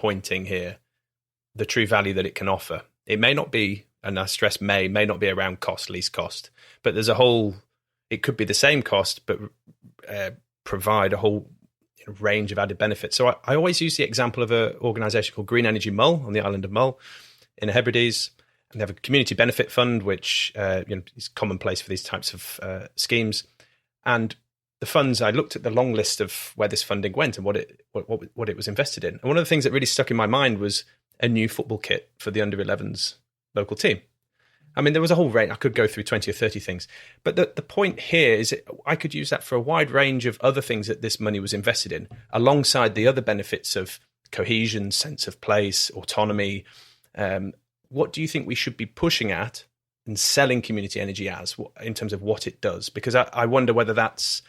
pinpointing here the true value that it can offer. It may not be, and I stress may not be around least cost, but there's it could be the same cost, but provide a whole range of added benefits. So I always use the example of an organisation called Green Energy Mull on the island of Mull in the Hebrides. And they have a community benefit fund, which is commonplace for these types of schemes. And the funds, I looked at the long list of where this funding went and what it was invested in. And one of the things that really stuck in my mind was a new football kit for the under-11s local team. I mean, there was a whole range. I could go through 20 or 30 things. But the point here is I could use that for a wide range of other things that this money was invested in, alongside the other benefits of cohesion, sense of place, autonomy. What do you think we should be pushing at and selling community energy as, in terms of what it does? Because I wonder whether that's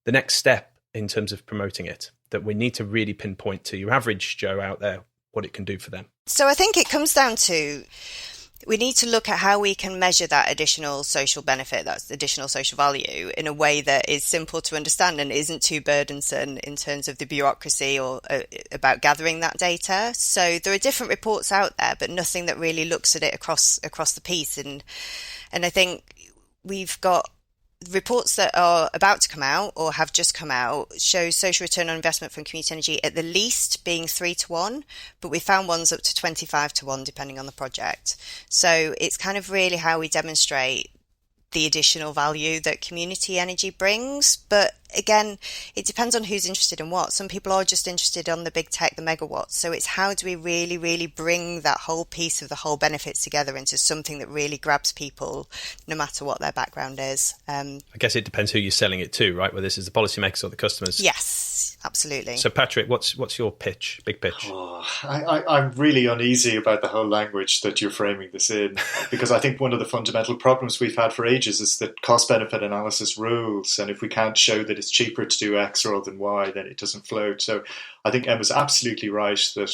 the next step in terms of promoting it, that we need to really pinpoint to your average Joe out there what it can do for them. So I think it comes down to, we need to look at how we can measure that additional social benefit, that's additional social value, in a way that is simple to understand and isn't too burdensome in terms of the bureaucracy or about gathering that data. So there are different reports out there, but nothing that really looks at it across the piece. And I think we've got reports that are about to come out or have just come out show social return on investment from community energy at the least being 3-1, but we found ones up to 25-1 depending on the project. So it's kind of really how we demonstrate the additional value that community energy brings. But again, it depends on who's interested in what. Some people are just interested on the big tech, the megawatts. So it's how do we really, really bring that whole piece of the whole benefits together into something that really grabs people, no matter what their background is. I guess it depends who you're selling it to, right? Whether this is the policymakers or the customers. Yes, absolutely. So Patrick, what's your pitch, big pitch? I'm really uneasy about the whole language that you're framing this in, because I think one of the fundamental problems we've had for ages is that cost-benefit analysis rules, and if we can't show that it's cheaper to do X rather than Y, then it doesn't float. So I think Emma's absolutely right that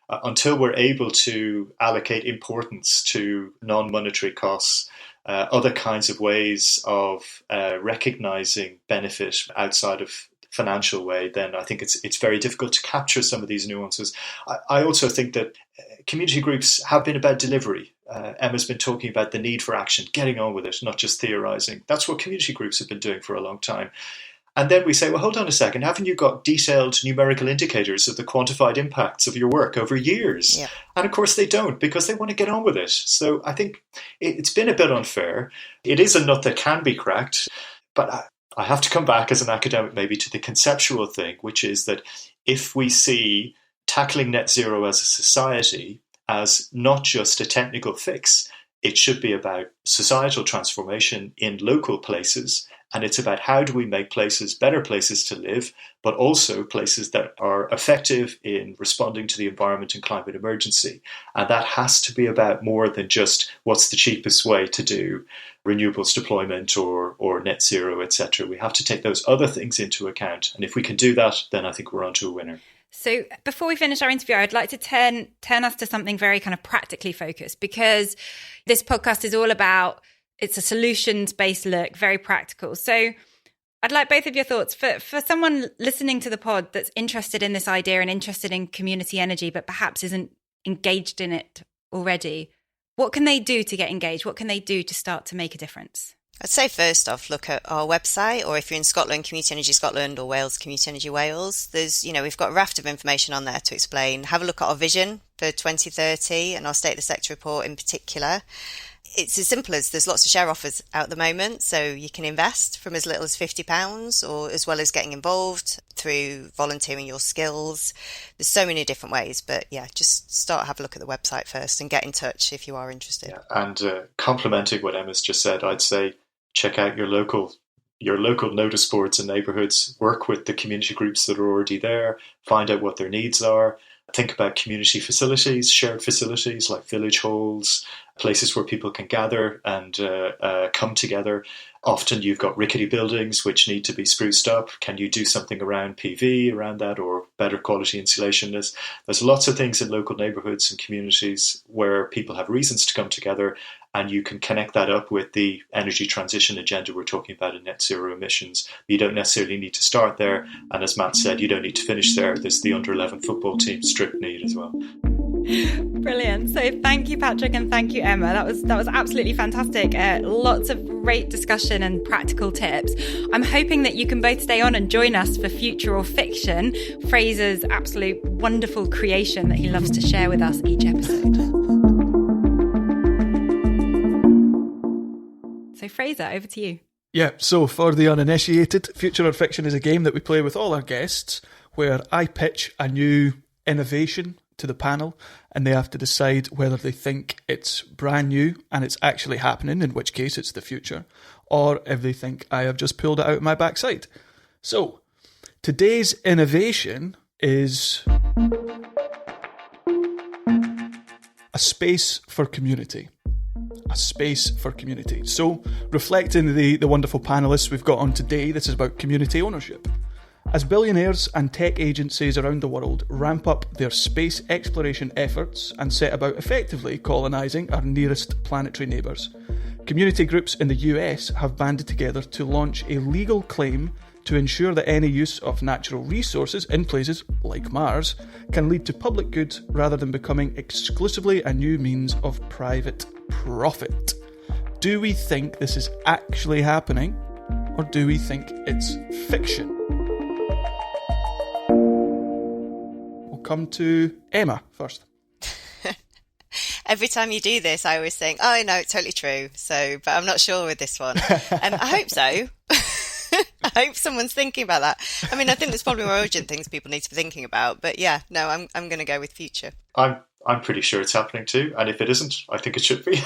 until we're able to allocate importance to non-monetary costs, other kinds of ways of recognising benefit outside of financial way, then I think it's very difficult to capture some of these nuances. I also think that community groups have been about delivery. Emma's been talking about the need for action, getting on with it, not just theorising. That's what community groups have been doing for a long time. And then we say, well, hold on a second, haven't you got detailed numerical indicators of the quantified impacts of your work over years? Yeah. And of course they don't, because they want to get on with it. So I think it's been a bit unfair. It is a nut that can be cracked, but I have to come back as an academic maybe to the conceptual thing, which is that if we see tackling net zero as a society as not just a technical fix, it should be about societal transformation in local places. And it's about how do we make places better places to live, but also places that are effective in responding to the environment and climate emergency. And that has to be about more than just what's the cheapest way to do renewables deployment or net zero, etc. We have to take those other things into account. And if we can do that, then I think we're onto a winner. So before we finish our interview, I'd like to turn us to something very kind of practically focused, because this podcast is all about, it's a solutions-based look, very practical. So I'd like both of your thoughts. For someone listening to the pod that's interested in this idea and interested in community energy, but perhaps isn't engaged in it already, what can they do to get engaged? What can they do to start to make a difference? I'd say first off, look at our website, or if you're in Scotland, Community Energy Scotland, or Wales, Community Energy Wales. There's, we've got a raft of information on there to explain. Have a look at our vision for 2030 and our State of the Sector report in particular. It's as simple as there's lots of share offers out at the moment, so you can invest from as little as £50, or as well as getting involved through volunteering your skills. There's so many different ways, but yeah, just have a look at the website first and get in touch if you are interested. Yeah, and complementing what Emma's just said, I'd say check out your local notice boards and neighbourhoods, work with the community groups that are already there, find out what their needs are. Think about community facilities, shared facilities like village halls, places where people can gather and come together. Often you've got rickety buildings which need to be spruced up. Can you do something around PV around that, or better quality insulation? There's lots of things in local neighbourhoods and communities where people have reasons to come together, and you can connect that up with the energy transition agenda we're talking about in net zero emissions. You don't necessarily need to start there, and as Matt said, you don't need to finish there. There's the under-11 football team strict need as well. Brilliant. So thank you, Patrick, and thank you, Emma. That was absolutely fantastic. Lots of great discussion and practical tips. I'm hoping that you can both stay on and join us for Future or Fiction, Fraser's absolute wonderful creation that he loves to share with us each episode. So Fraser, over to you. Yeah, so for the uninitiated, Future or Fiction is a game that we play with all our guests where I pitch a new innovation to the panel and they have to decide whether they think it's brand new and it's actually happening, in which case it's the future, or if they think I have just pulled it out of my backside. So, today's innovation is a space for community. A space for community. So, reflecting the wonderful panellists we've got on today, this is about community ownership. As billionaires and tech agencies around the world ramp up their space exploration efforts and set about effectively colonising our nearest planetary neighbours, community groups in the US have banded together to launch a legal claim to ensure that any use of natural resources in places like Mars can lead to public good rather than becoming exclusively a new means of private profit. Do we think this is actually happening, or do we think it's fiction? Come to Emma first. Every time you do this, I always think, oh, no, it's totally true. So, but I'm not sure with this one. I hope so. I hope someone's thinking about that. I mean, I think there's probably more urgent things people need to be thinking about. But yeah, no, I'm going to go with future. I'm pretty sure it's happening too. And if it isn't, I think it should be.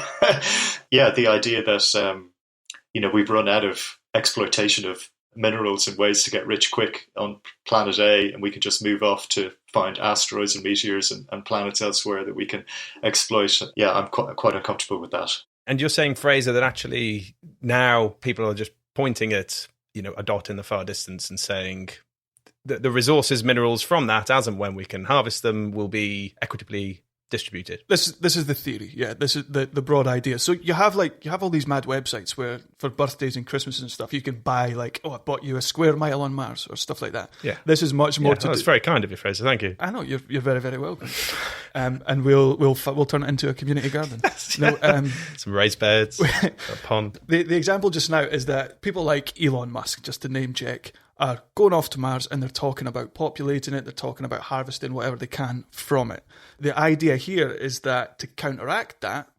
Yeah, the idea that, we've run out of exploitation of minerals and ways to get rich quick on planet A, and we can just move off to find asteroids and meteors and planets elsewhere that we can exploit. Yeah, I'm quite uncomfortable with that. And you're saying, Fraser, that actually now people are just pointing at, a dot in the far distance and saying that the resources, minerals from that, as and when we can harvest them, will be equitably distributed. This is the theory, yeah. This is the broad idea. So you have all these mad websites where for birthdays and Christmas and stuff you can buy I bought you a square mile on Mars or stuff like that. Yeah. This is much more to do. That's very kind of you, Fraser. Thank you. I know you're very, very welcome. And we'll turn it into a community garden. Some raised beds, a pond. The example just now is that people like Elon Musk, just to name check, are going off to Mars and they're talking about populating it, they're talking about harvesting whatever they can from it. The idea here is that to counteract that,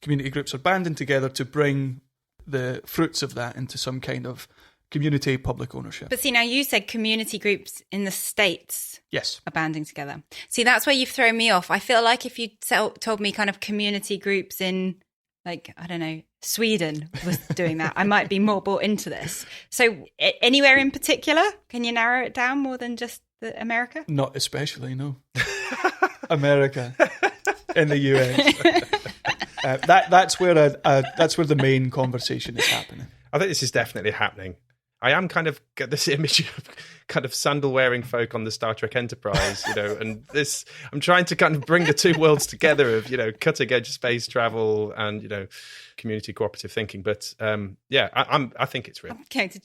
community groups are banding together to bring the fruits of that into some kind of community public ownership. But see, now you said community groups in the States yes, are banding together. See, that's where you've thrown me off. I feel like if you told me kind of community groups in, Sweden was doing that, I might be more bought into this. So anywhere in particular? Can you narrow it down more than just America? Not especially, no. America in the US. That's where the main conversation is happening. I think this is definitely happening. I am kind of get this image of kind of sandal-wearing folk on the Star Trek Enterprise, and this. I'm trying to kind of bring the two worlds together of cutting-edge space travel and community cooperative thinking. But I think it's real. I'm going to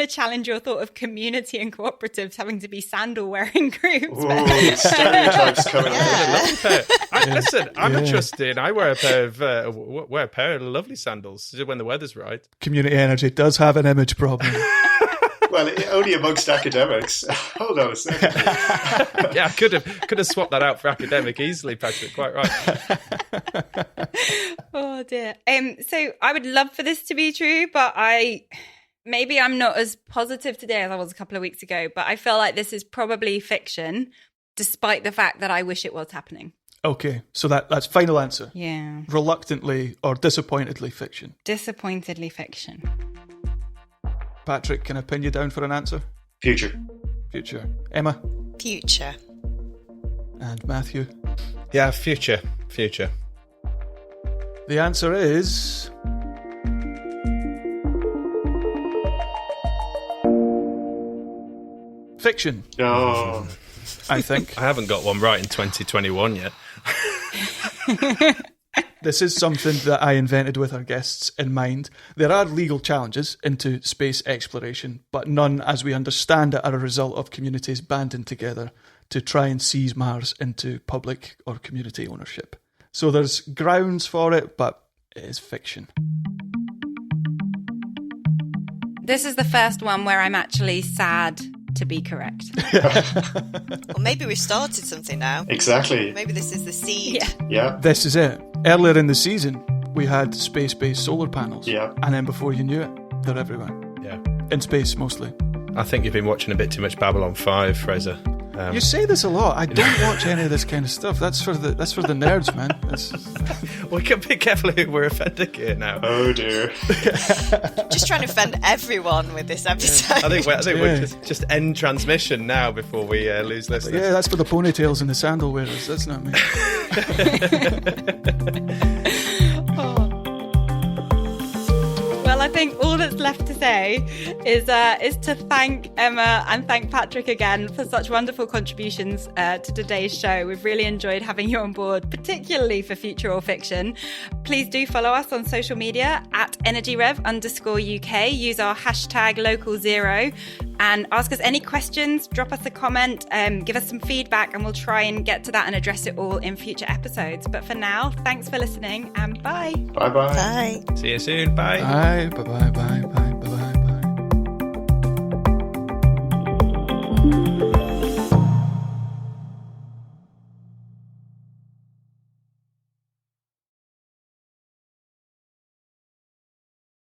challenge your thought of community and cooperatives having to be sandal-wearing groups. Ooh, stereotypes coming out. Listen, I'm a trustee. I wear a pair of lovely sandals when the weather's right. Community energy does have an image problem. Well, only amongst academics. Hold on a second. Yeah, I could have swapped that out for academic easily, Patrick. Quite right. Oh dear. So I would love for this to be true, but maybe I'm not as positive today as I was a couple of weeks ago. But I feel like this is probably fiction, despite the fact that I wish it was happening. Okay, so that's final answer. Yeah. Reluctantly or disappointedly fiction. Disappointedly fiction. Patrick, can I pin you down for an answer? Future. Emma? Future. And Matthew? Yeah, future. The answer is... fiction. Oh. I think. I haven't got one right in 2021 yet. This is something that I invented with our guests in mind. There are legal challenges into space exploration, but none, as we understand it, are a result of communities banding together to try and seize Mars into public or community ownership. So there's grounds for it, but it is fiction. This is the first one where I'm actually sad to be correct. Well, maybe we've started something now. Exactly. Maybe this is the seed. Yeah. This is it. Earlier in the season, we had space-based solar panels. Yeah. And then before you knew it, they're everywhere. Yeah. In space, mostly. I think you've been watching a bit too much Babylon 5, Fraser. You say this a lot. I don't watch any of this kind of stuff. That's for the nerds, man. We can be careful who we're offending here now. Oh dear. Just trying to offend everyone with this episode. I think we're just end transmission now before we lose listeners. Yeah, that's for the ponytails and the sandal wearers. That's not me. Well, I think all that's left to say is to thank Emma and thank Patrick again for such wonderful contributions to today's show. We've really enjoyed having you on board, particularly for Future or Fiction. Please do follow us on social media at EnergyRev_UK. Use our hashtag #LocalZero and ask us any questions, drop us a comment, give us some feedback, and we'll try and get to that and address it all in future episodes. But for now, thanks for listening and bye. Bye-bye. Bye. See you soon. Bye. Bye, bye, bye, bye, bye, bye, bye.